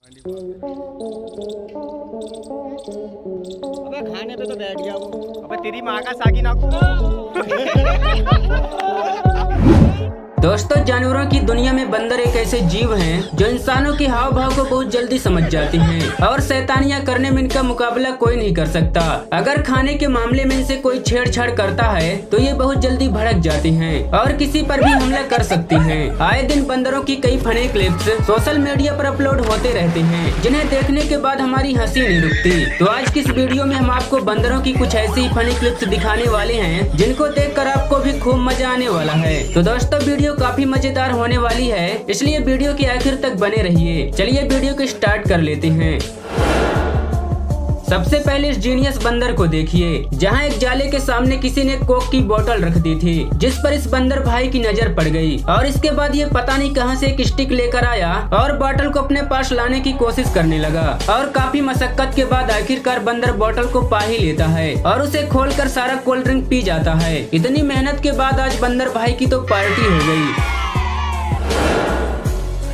अबे खाने पे तो बैठ गया वो। अबे तेरी माँ का सागी नाकू। दोस्तों, जानवरों की दुनिया में बंदर एक ऐसे जीव हैं जो इंसानों के हाव भाव को बहुत जल्दी समझ जाते हैं और शैतानियां करने में इनका मुकाबला कोई नहीं कर सकता। अगर खाने के मामले में इनसे कोई छेड़छाड़ करता है तो ये बहुत जल्दी भड़क जाते हैं और किसी पर भी हमला कर सकते हैं। आए दिन बंदरों की कई फनी क्लिप्स सोशल मीडिया पर अपलोड होते रहते हैं, जिन्हें देखने के बाद हमारी हंसी नहीं रुकती। तो आज की इस वीडियो में हम आपको बंदरों की कुछ ऐसी फनी क्लिप्स दिखाने वाले हैं जिनको देखकर आपको भी खूब मजा आने वाला है। तो दोस्तों, वीडियो काफी मजेदार होने वाली है, इसलिए वीडियो के आखिर तक बने रहिए। चलिए वीडियो को स्टार्ट कर लेते हैं। सबसे पहले इस जीनियस बंदर को देखिए, जहां एक जाले के सामने किसी ने कोक की बोतल रख दी थी, जिस पर इस बंदर भाई की नजर पड़ गई और इसके बाद ये पता नहीं कहां से एक स्टिक लेकर आया और बोतल को अपने पास लाने की कोशिश करने लगा और काफी मशक्कत के बाद आखिरकार बंदर बोतल को पा ही लेता है और उसे खोलकर सारा कोल्ड ड्रिंक पी जाता है। इतनी मेहनत के बाद आज बंदर भाई की तो पार्टी हो गई।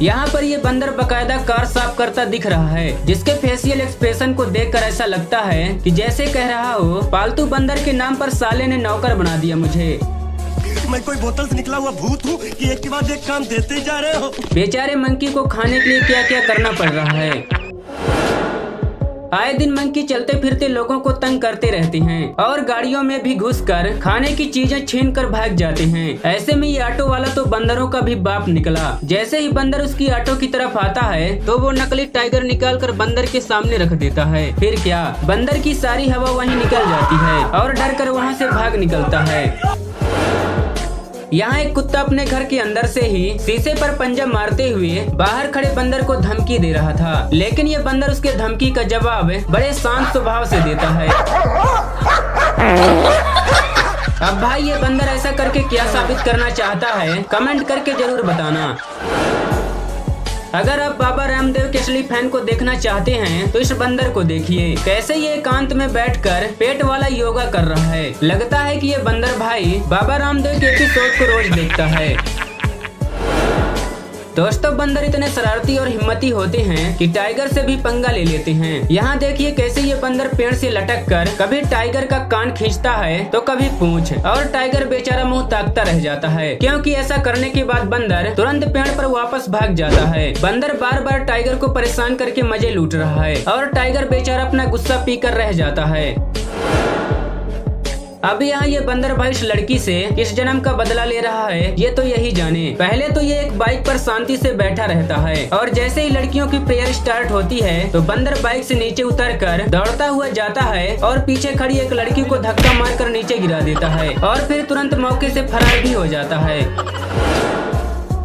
यहाँ पर ये बंदर बकायदा कार साफ करता दिख रहा है, जिसके फेशियल एक्सप्रेशन को देखकर ऐसा लगता है कि जैसे कह रहा हो, पालतू बंदर के नाम पर साले ने नौकर बना दिया मुझे। मैं कोई बोतल से निकला हुआ भूत हूँ कि एक के बाद एक काम देते जा रहे हो। बेचारे मंकी को खाने के लिए क्या क्या करना पड़ रहा है। आए दिन मंकी चलते फिरते लोगों को तंग करते रहते हैं और गाड़ियों में भी घुसकर खाने की चीजें छीन कर भाग जाते हैं। ऐसे में ये ऑटो वाला तो बंदरों का भी बाप निकला। जैसे ही बंदर उसकी ऑटो की तरफ आता है तो वो नकली टाइगर निकाल कर बंदर के सामने रख देता है। फिर क्या, बंदर की सारी हवा वहीं निकल जाती है और डर कर वहाँ से भाग निकलता है। यहाँ एक कुत्ता अपने घर के अंदर से ही शीशे पर पंजा मारते हुए बाहर खड़े बंदर को धमकी दे रहा था, लेकिन ये बंदर उसके धमकी का जवाब बड़े शांत स्वभाव से देता है। अब भाई, ये बंदर ऐसा करके क्या साबित करना चाहता है, कमेंट करके जरूर बताना। अगर आप बाबा रामदेव के असली फैन को देखना चाहते हैं तो इस बंदर को देखिए, कैसे ये एकांत में बैठकर पेट वाला योगा कर रहा है। लगता है कि ये बंदर भाई बाबा रामदेव के एपिसोड को रोज देखता है। दोस्तों, बंदर इतने शरारती और हिम्मती होते हैं कि टाइगर से भी पंगा ले लेते हैं। यहाँ देखिए कैसे ये बंदर पेड़ से लटक कर कभी टाइगर का कान खींचता है तो कभी पूंछ, और टाइगर बेचारा मुंह ताकता रह जाता है, क्योंकि ऐसा करने के बाद बंदर तुरंत पेड़ पर वापस भाग जाता है। बंदर बार बार टाइगर को परेशान करके मजे लूट रहा है और टाइगर बेचारा अपना गुस्सा पी कर रह जाता है। अब यहाँ ये बंदर भाई इस लड़की से किस जन्म का बदला ले रहा है, ये तो यही जाने। पहले तो ये एक बाइक पर शांति से बैठा रहता है और जैसे ही लड़कियों की प्रेयर स्टार्ट होती है तो बंदर बाइक से नीचे उतरकर दौड़ता हुआ जाता है और पीछे खड़ी एक लड़की को धक्का मारकर नीचे गिरा देता है और फिर तुरंत मौके से फरार भी हो जाता है।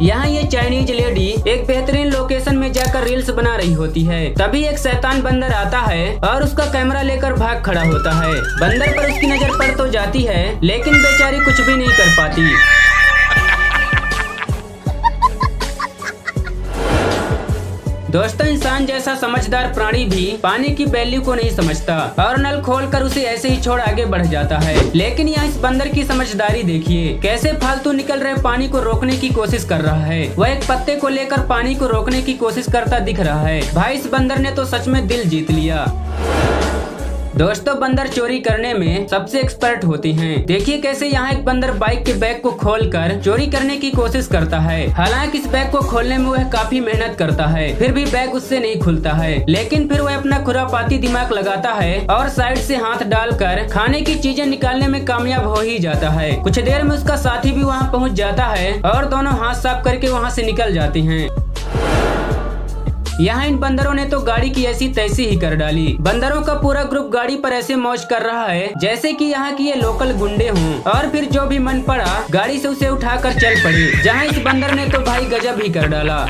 यहाँ ये चाइनीज लेडी एक बेहतरीन लोकेशन में जाकर रील्स बना रही होती है, तभी एक शैतान बंदर आता है और उसका कैमरा लेकर भाग खड़ा होता है। बंदर पर उसकी नजर पड़ तो जाती है, लेकिन बेचारी कुछ भी नहीं कर पाती। दोस्तों, इंसान जैसा समझदार प्राणी भी पानी की वैल्यू को नहीं समझता और नल खोलकर उसे ऐसे ही छोड़ आगे बढ़ जाता है। लेकिन यहाँ इस बंदर की समझदारी देखिए, कैसे फालतू निकल रहे पानी को रोकने की कोशिश कर रहा है। वह एक पत्ते को लेकर पानी को रोकने की कोशिश करता दिख रहा है। भाई, इस बंदर ने तो सच में दिल जीत लिया। दोस्तों, बंदर चोरी करने में सबसे एक्सपर्ट होते हैं। देखिए कैसे यहाँ एक बंदर बाइक के बैग को खोलकर चोरी करने की कोशिश करता है। हालांकि इस बैग को खोलने में वह काफी मेहनत करता है, फिर भी बैग उससे नहीं खुलता है। लेकिन फिर वह अपना खुरापाती दिमाग लगाता है और साइड से हाथ डालकर खाने की चीजें निकालने में कामयाब हो ही जाता है। कुछ देर में उसका साथी भी वहाँ पहुँच जाता है और दोनों हाथ साफ करके वहाँ से निकल जाते हैं। यहाँ इन बंदरों ने तो गाड़ी की ऐसी तैसी ही कर डाली। बंदरों का पूरा ग्रुप गाड़ी पर ऐसे मौज कर रहा है जैसे कि यहाँ की ये लोकल गुंडे हों, और फिर जो भी मन पड़ा गाड़ी से उसे उठाकर चल पड़े। जहाँ इस बंदर ने तो भाई गजब ही कर डाला।